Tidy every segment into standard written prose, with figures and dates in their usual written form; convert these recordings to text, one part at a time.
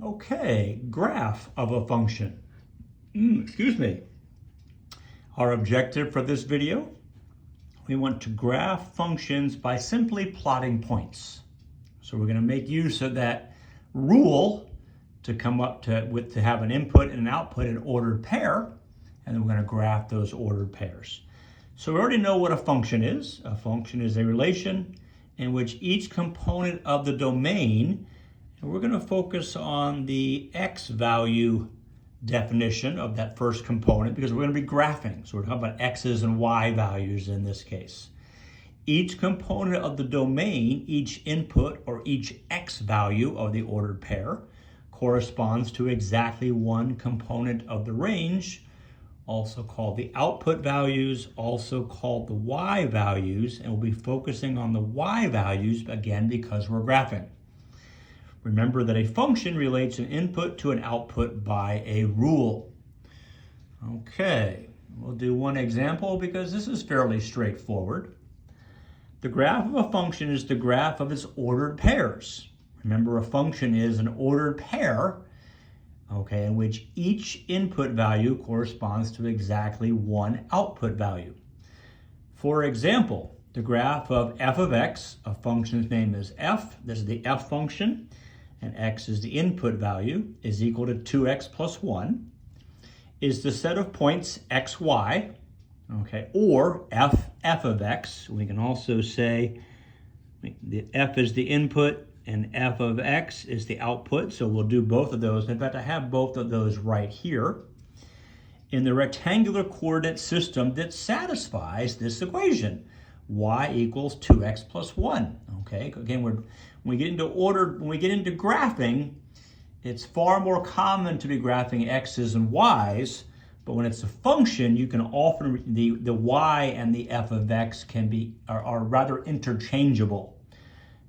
Okay, graph of a function. Excuse me. Our objective for this video, we want to graph functions by simply plotting points. So we're going to make use of that rule to come up to have an input and an output in ordered pair, and then we're going to graph those ordered pairs. So we already know what a function is. A function is a relation in which each component of the domain, and we're going to focus on the x value definition of that first component because we're going to be graphing. So we're talking about x's and y values in this case. Each component of the domain, each input or each x value of the ordered pair corresponds to exactly one component of the range, also called the output values, also called the y values, and we'll be focusing on the y values again because we're graphing. Remember that a function relates an input to an output by a rule. Okay, we'll do one example because this is fairly straightforward. The graph of a function is the graph of its ordered pairs. Remember, a function is an ordered pair, okay, in which each input value corresponds to exactly one output value. For example, the graph of f of x, a function's name is f, this is the f function, and x is the input value, is equal to 2x plus 1, is the set of points xy, okay, or f of x. We can also say the f is the input and f of x is the output, so we'll do both of those. In fact, I have both of those right here in the rectangular coordinate system that satisfies this equation. Y equals 2x plus 1. Okay, again, when we get into graphing, it's far more common to be graphing x's and y's, but when it's a function, you can often, the y and the f of x are rather interchangeable,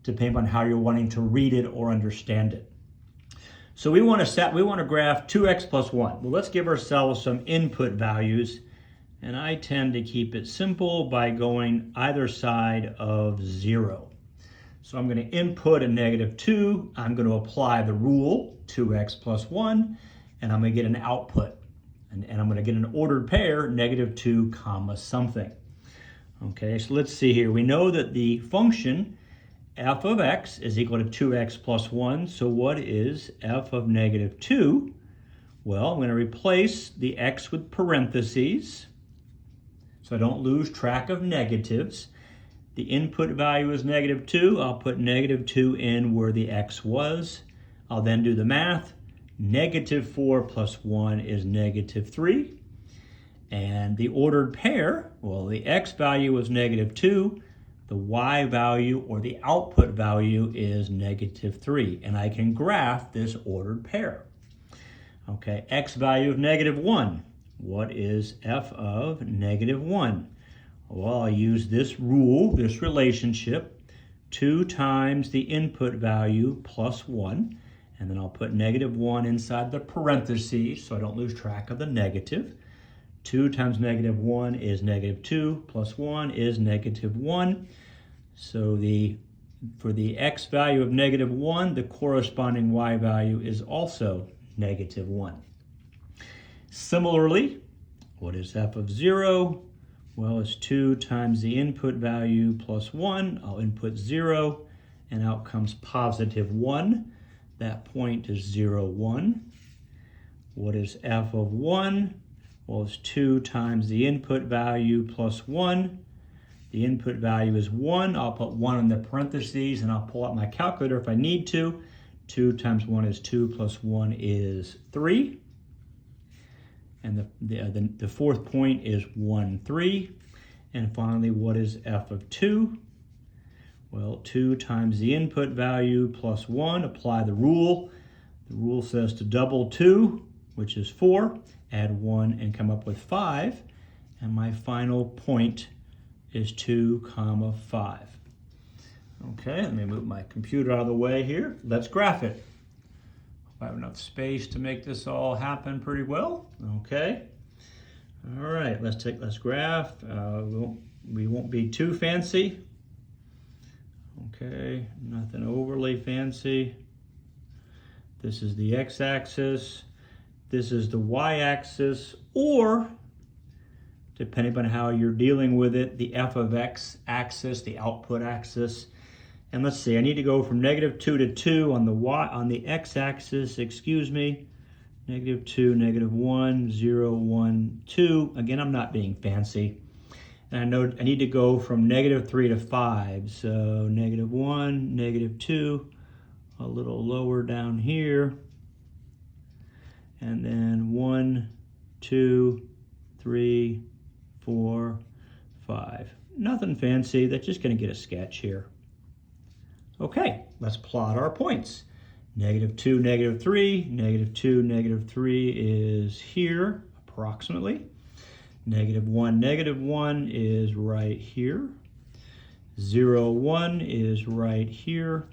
depending on how you're wanting to read it or understand it. So we want to graph 2x plus 1. Well, let's give ourselves some input values. And I tend to keep it simple by going either side of 0. So I'm going to input a -2. I'm going to apply the rule, 2x plus 1, and I'm going to get an output. And I'm going to get an ordered pair, -2 comma something. Okay, so let's see here. We know that the function f of x is equal to 2x plus 1. So what is f of -2? Well, I'm going to replace the x with parentheses, so I don't lose track of negatives. The input value is -2. I'll put -2 in where the x was. I'll then do the math. -4 plus 1 is -3. And the ordered pair, well, the x value was -2. The y value or the output value is -3. And I can graph this ordered pair. Okay, x value of -1. What is f of -1? Well, I'll use this rule, this relationship, 2 times the input value plus 1, and then I'll put -1 inside the parentheses so I don't lose track of the negative. 2 times -1 is -2, plus 1 is -1. So for the x value of -1, the corresponding y value is also -1. Similarly, what is f of 0? Well, it's 2 times the input value plus 1. I'll input 0, and out comes +1. That point is 0, 1. What is f of 1? Well, it's 2 times the input value plus 1. The input value is 1. I'll put 1 in the parentheses, and I'll pull out my calculator if I need to. 2 times 1 is 2, plus 1 is 3. And the fourth point is 1, 3. And finally, what is f of 2? Well, 2 times the input value plus 1, apply the rule. The rule says to double 2, which is 4, add 1 and come up with 5. And my final point is 2, 5. Okay, let me move my computer out of the way here. Let's graph it. I have enough space to make this all happen pretty well. Okay. All right, let's graph. We won't be too fancy. Okay, nothing overly fancy. This is the x-axis. This is the y-axis, or depending on how you're dealing with it, the f of x axis, the output axis. And let's see, I need to go from -2 to 2 on the x-axis, excuse me. -2, -1, 0, 1, 2. Again, I'm not being fancy. And I know I need to go from -3 to 5. So -1, -2, a little lower down here. And then 1, 2, 3, 4, 5. Nothing fancy, that's just gonna get a sketch here. Okay, let's plot our points. -2, -3, -2, -3 is here, approximately. -1, -1 is right here. 0, 1 is right here.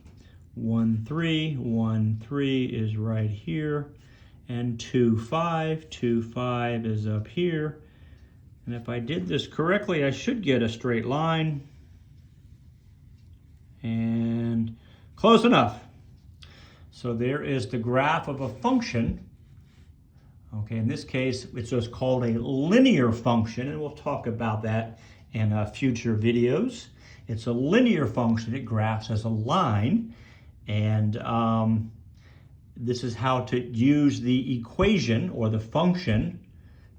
1, 3, 1, 3 is right here. And 2, 5, 2, 5 is up here. And if I did this correctly, I should get a straight line. And close enough. So there is the graph of a function. Okay, in this case, it's just called a linear function, and we'll talk about that in future videos. It's a linear function. It graphs as a line, and this is how to use the equation or the function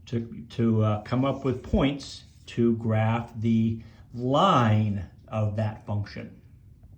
to come up with points to graph the line of that function.